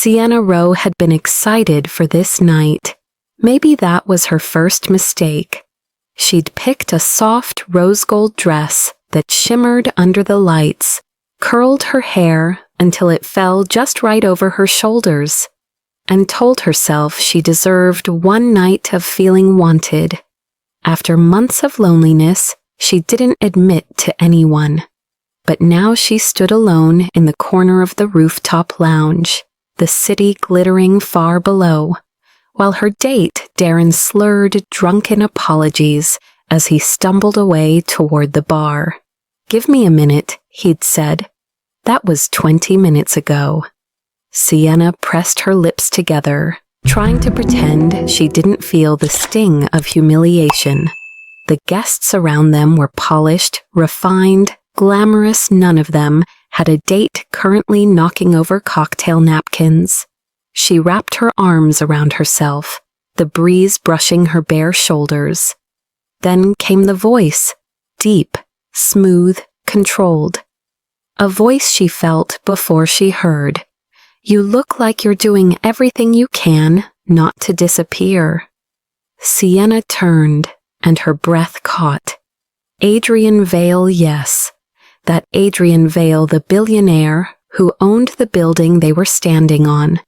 Sienna Rowe had been excited for this night. Maybe that was her first mistake. She'd picked a soft rose gold dress that shimmered under the lights, curled her hair until it fell just right over her shoulders, and told herself she deserved one night of feeling wanted. After months of loneliness, she didn't admit to anyone. But now she stood alone in the corner of the rooftop lounge, the city glittering far below, while her date Darren slurred drunken apologies as he stumbled away toward the bar. "Give me a minute," he'd said. That was 20 minutes ago. Sienna pressed her lips together, trying to pretend she didn't feel the sting of humiliation. The guests around them were polished, refined, glamorous. None of them had a date currently knocking over cocktail napkins. She wrapped her arms around herself, the breeze brushing her bare shoulders. Then came the voice, deep, smooth, controlled. A voice she felt before she heard. "You look like you're doing everything you can not to disappear." Sienna turned, and her breath caught. Adrian Vale, yes. That Adrian Vale, the billionaire who owned the building they were standing on.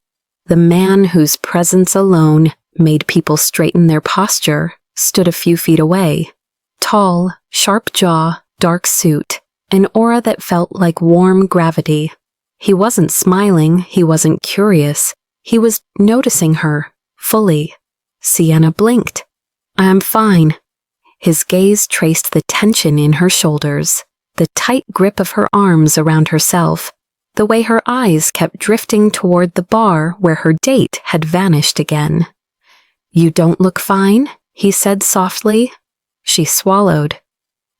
The man whose presence alone made people straighten their posture stood a few feet away. Tall, sharp jaw, dark suit, an aura that felt like warm gravity. He wasn't smiling, he wasn't curious. He was noticing her, fully. Sienna blinked. "I'm fine." His gaze traced the tension in her shoulders, the tight grip of her arms around herself, the way her eyes kept drifting toward the bar where her date had vanished again. "You don't look fine," he said softly. She swallowed.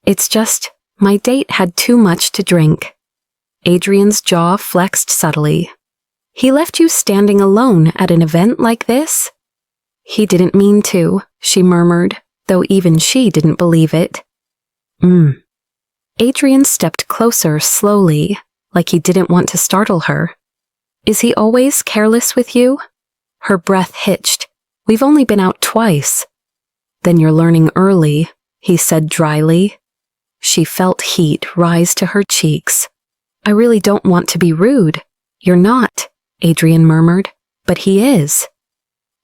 "It's just, my date had too much to drink." Adrian's jaw flexed subtly. "He left you standing alone at an event like this?" "He didn't mean to," she murmured, though even she didn't believe it. Adrian stepped closer slowly, like he didn't want to startle her. "Is he always careless with you?" Her breath hitched. "We've only been out twice." "Then you're learning early," he said dryly. She felt heat rise to her cheeks. "I really don't want to be rude." "You're not," Adrian murmured, "but he is."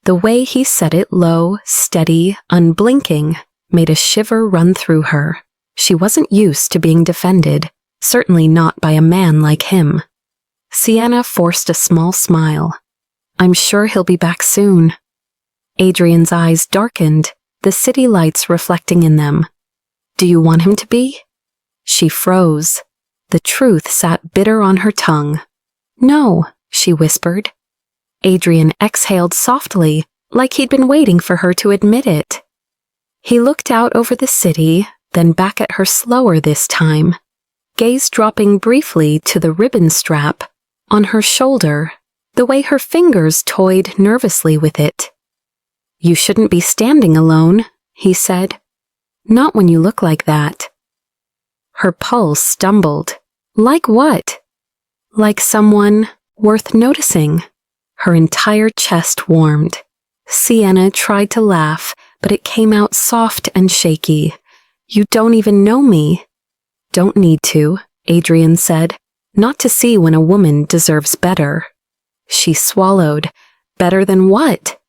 The way he said it low, steady, unblinking, made a shiver run through her. She wasn't used to being defended, certainly not by a man like him. Sienna forced a small smile. "I'm sure he'll be back soon." Adrian's eyes darkened, the city lights reflecting in them. "Do you want him to be?" She froze. The truth sat bitter on her tongue. "No," she whispered. Adrian exhaled softly, like he'd been waiting for her to admit it. He looked out over the city, then back at her slower this time, gaze dropping briefly to the ribbon strap on her shoulder, the way her fingers toyed nervously with it. "You shouldn't be standing alone," he said. "Not when you look like that." Her pulse stumbled. Like what? Like someone worth noticing. Her entire chest warmed. Sienna tried to laugh, but it came out soft and shaky. "You don't even know me." "Don't need to," Adrian said. "Not to see when a woman deserves better." She swallowed. "Better than what?"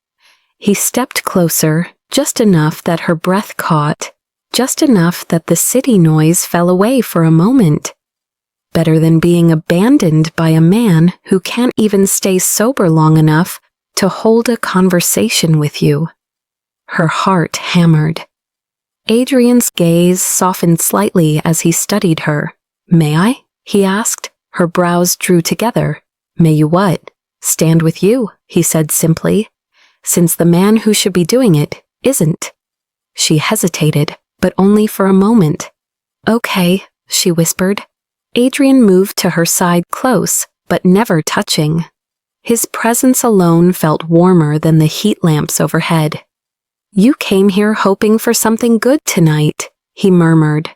He stepped closer, just enough that her breath caught, just enough that the city noise fell away for a moment. "Better than being abandoned by a man who can't even stay sober long enough to hold a conversation with you." Her heart hammered. Adrian's gaze softened slightly as he studied her. "May I?" he asked. Her brows drew together. "May you what?" "Stand with you," he said simply, "since the man who should be doing it isn't." She hesitated, but only for a moment. "Okay," she whispered. Adrian moved to her side close, but never touching. His presence alone felt warmer than the heat lamps overhead. "You came here hoping for something good tonight," he murmured.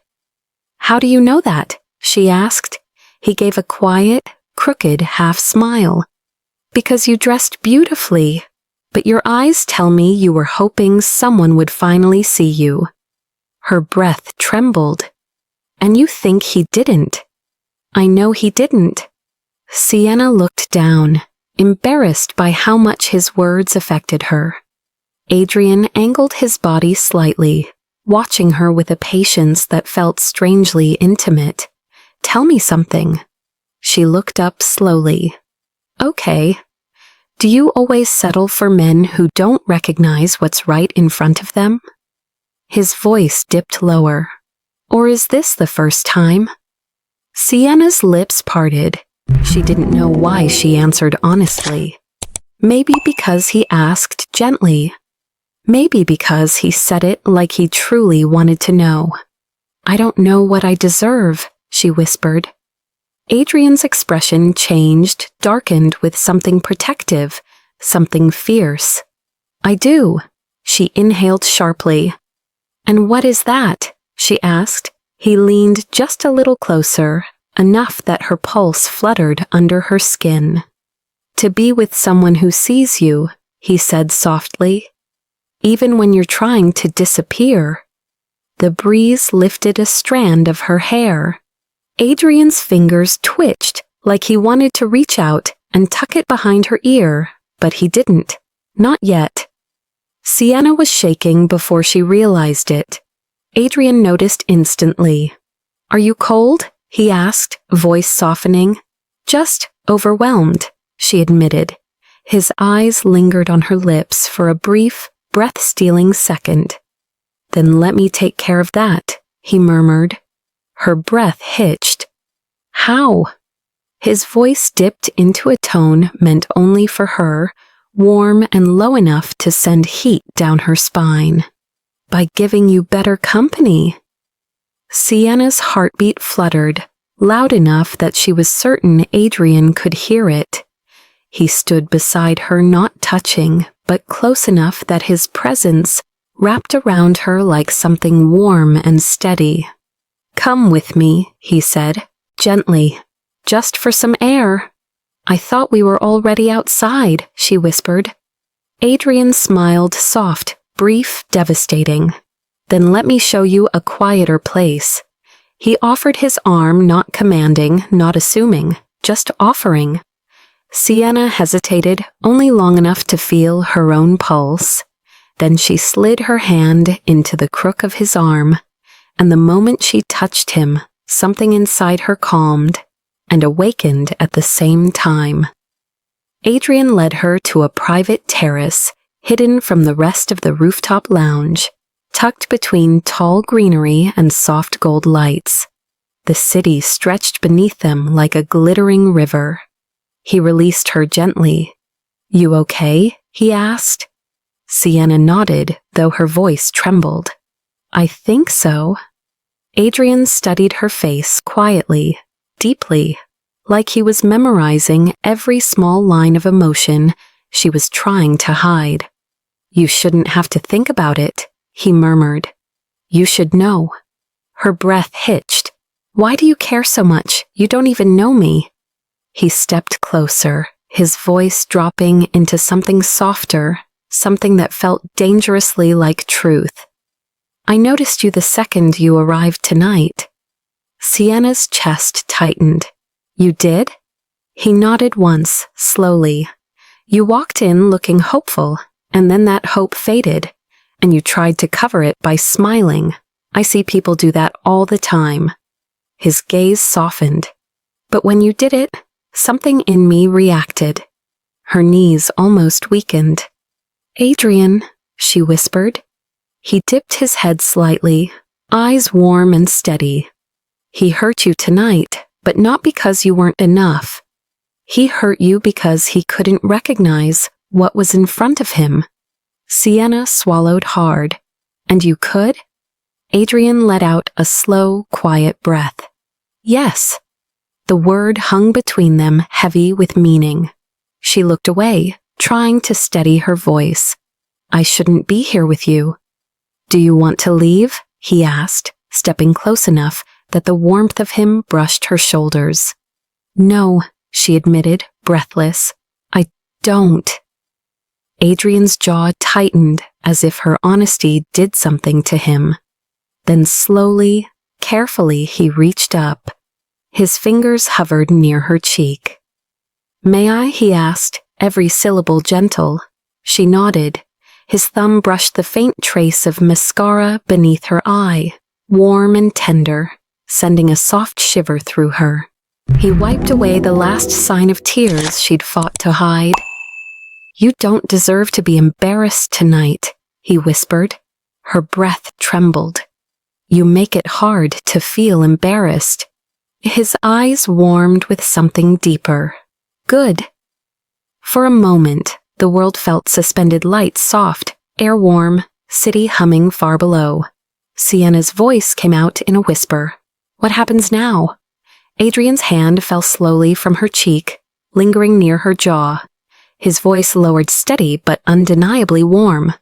"How do you know that?" she asked. He gave a quiet, crooked half smile. Because you dressed beautifully, but your eyes tell me you were hoping someone would finally see you. Her breath trembled. And you think he didn't. I know he didn't. Sienna looked down, embarrassed by how much his words affected her. Adrian angled his body slightly, watching her with a patience that felt strangely intimate. Tell me something. She looked up slowly. Okay. Do you always settle for men who don't recognize what's right in front of them? His voice dipped lower. Or is this the first time? Sienna's lips parted. She didn't know why she answered honestly. Maybe because he asked gently. Maybe because he said it like he truly wanted to know. I don't know what I deserve, she whispered. Adrian's expression changed, darkened with something protective, something fierce. I do. She inhaled sharply. And what is that? She asked. He leaned just a little closer, enough that her pulse fluttered under her skin. To be with someone who sees you, he said softly. Even when you're trying to disappear. The breeze lifted a strand of her hair. Adrian's fingers twitched like he wanted to reach out and tuck it behind her ear, but he didn't. Not yet. Sienna was shaking before she realized it. Adrian noticed instantly. Are you cold? He asked, voice softening. Just overwhelmed, she admitted. His eyes lingered on her lips for a brief, breath-stealing second. Then let me take care of that, he murmured. Her breath hitched. How? His voice dipped into a tone meant only for her, warm and low enough to send heat down her spine. By giving you better company. Sienna's heartbeat fluttered, loud enough that she was certain Adrian could hear it. He stood beside her, not touching, but close enough that his presence wrapped around her like something warm and steady. Come with me, he said, gently, just for some air. I thought we were already outside, she whispered. Adrian smiled, soft, brief, devastating. Then let me show you a quieter place. He offered his arm, not commanding, not assuming, just offering. Sienna hesitated only long enough to feel her own pulse. Then she slid her hand into the crook of his arm, and the moment she touched him, something inside her calmed and awakened at the same time. Adrian led her to a private terrace, hidden from the rest of the rooftop lounge, tucked between tall greenery and soft gold lights. The city stretched beneath them like a glittering river. He released her gently. You okay? He asked. Sienna nodded, though her voice trembled. I think so. Adrian studied her face quietly, deeply, like he was memorizing every small line of emotion she was trying to hide. You shouldn't have to think about it, he murmured. You should know. Her breath hitched. Why do you care so much? You don't even know me. He stepped closer, his voice dropping into something softer, something that felt dangerously like truth. I noticed you the second you arrived tonight. Sienna's chest tightened. You did? He nodded once, slowly. You walked in looking hopeful, and then that hope faded, and you tried to cover it by smiling. I see people do that all the time. His gaze softened. But when you did it, something in me reacted. Her knees almost weakened. Adrian, she whispered. He dipped his head slightly, eyes warm and steady. He hurt you tonight, but not because you weren't enough. He hurt you because he couldn't recognize what was in front of him. Sienna swallowed hard. And you could? Adrian let out a slow, quiet breath. Yes. The word hung between them, heavy with meaning. She looked away, trying to steady her voice. I shouldn't be here with you. Do you want to leave? He asked, stepping close enough that the warmth of him brushed her shoulders. No, she admitted, breathless. I Don't. Adrian's jaw tightened as if her honesty did something to him. Then slowly, carefully, he reached up. His fingers hovered near her cheek. "May I?" he asked, every syllable gentle. She nodded. His thumb brushed the faint trace of mascara beneath her eye, warm and tender, sending a soft shiver through her. He wiped away the last sign of tears she'd fought to hide. "You don't deserve to be embarrassed tonight," he whispered. Her breath trembled. "You make it hard to feel embarrassed." His eyes warmed with something deeper. "Good." For a moment, the world felt suspended light soft, air warm, city humming far below. Sienna's voice came out in a whisper. "What happens now?" Adrian's hand fell slowly from her cheek, lingering near her jaw. His voice lowered steady but undeniably warm.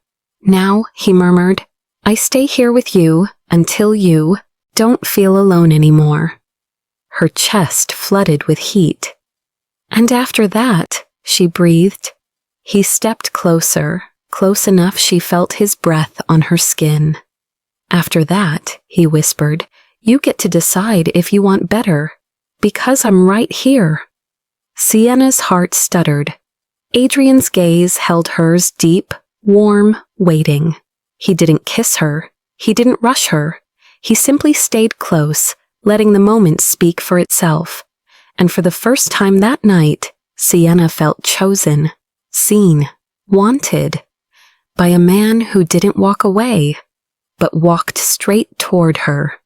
"Now," he murmured, "I stay here with you until you don't feel alone anymore." Her chest flooded with heat. "And after that," she breathed. He stepped closer, close enough she felt his breath on her skin. "After that," he whispered, "you get to decide if you want better, because I'm right here." Sienna's heart stuttered. Adrian's gaze held hers deep, warm, waiting. He didn't kiss her. He didn't rush her. He simply stayed close, letting the moment speak for itself. And for the first time that night, Sienna felt chosen, seen, wanted, by a man who didn't walk away, but walked straight toward her.